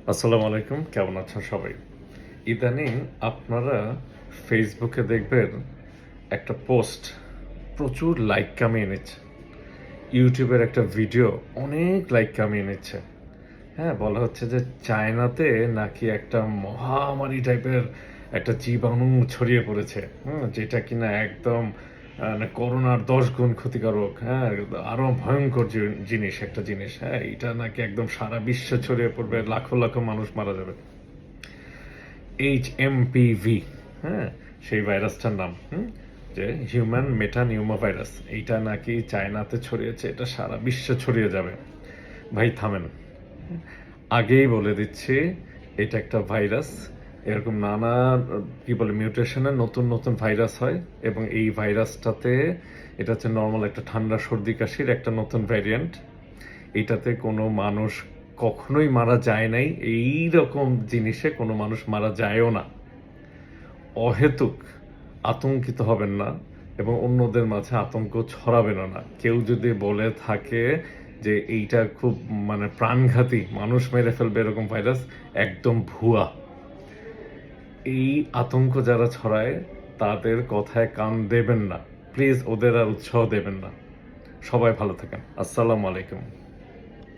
আসসালামু আলাইকুম, কেমন আছেন সবাই? ইদানিং আপনারা ফেসবুকে দেখবেন একটা পোস্ট প্রচুর লাইক কামিয়ে নিচ্ছে। ইউটিউবের একটা ভিডিও অনেক লাইক কামিয়ে নিচ্ছে। হ্যাঁ, বলা হচ্ছে যে চায়নাতে নাকি একটা মহামারী টাইপের একটা জীবাণু ছড়িয়ে পড়েছে। যেটা কিনা একদম মানে করোনার 10 গুণ ক্ষতিকারক। হ্যাঁ, আরো ভয়ংকর জিনিস একটা জিনিস। হ্যাঁ, এটা নাকি একদম সারা বিশ্বে ছড়িয়ে পড়বে, লাখো লাখো মানুষ মারা যাবে। HMPV, হ্যাঁ, সেই ভাইরাসটার নাম। যে হিউম্যান মেটা নিউমো ভাইরাস, এইটা নাকি চায়নাতে ছড়িয়েছে, এটা সারা বিশ্বে ছড়িয়ে যাবে। ভাই থামেন, আগেই বলে দিচ্ছি এটা একটা ভাইরাস। এরকম নানা কি বলে মিউটেশনের নতুন নতুন ভাইরাস হয়, এবং এই ভাইরাসটাতে এটা হচ্ছে নর্মাল একটা ঠান্ডা সর্দি কাশির একটা নতুন ভ্যারিয়েন্ট। এইটাতে কোনো মানুষ কখনোই মারা যায় নাই, এই রকম জিনিসে কোনো মানুষ মারা যায়ও না। অহেতুক আতঙ্কিত হবেন না এবং অন্যদের মাঝে আতঙ্ক ছড়াবেনও না। কেউ যদি বলে থাকে যে এইটা খুব মানে প্রাণঘাতী, মানুষ মেরে ফেলবে এরকম ভাইরাস, একদম ভুয়া। এই আতঙ্ক যারা ছড়ায় তাদের কথায় কান দেবেন না, প্লিজ। ওদের আর উৎসাহ দেবেন না। সবাই ভালো থাকেন। আসসালামু আলাইকুম।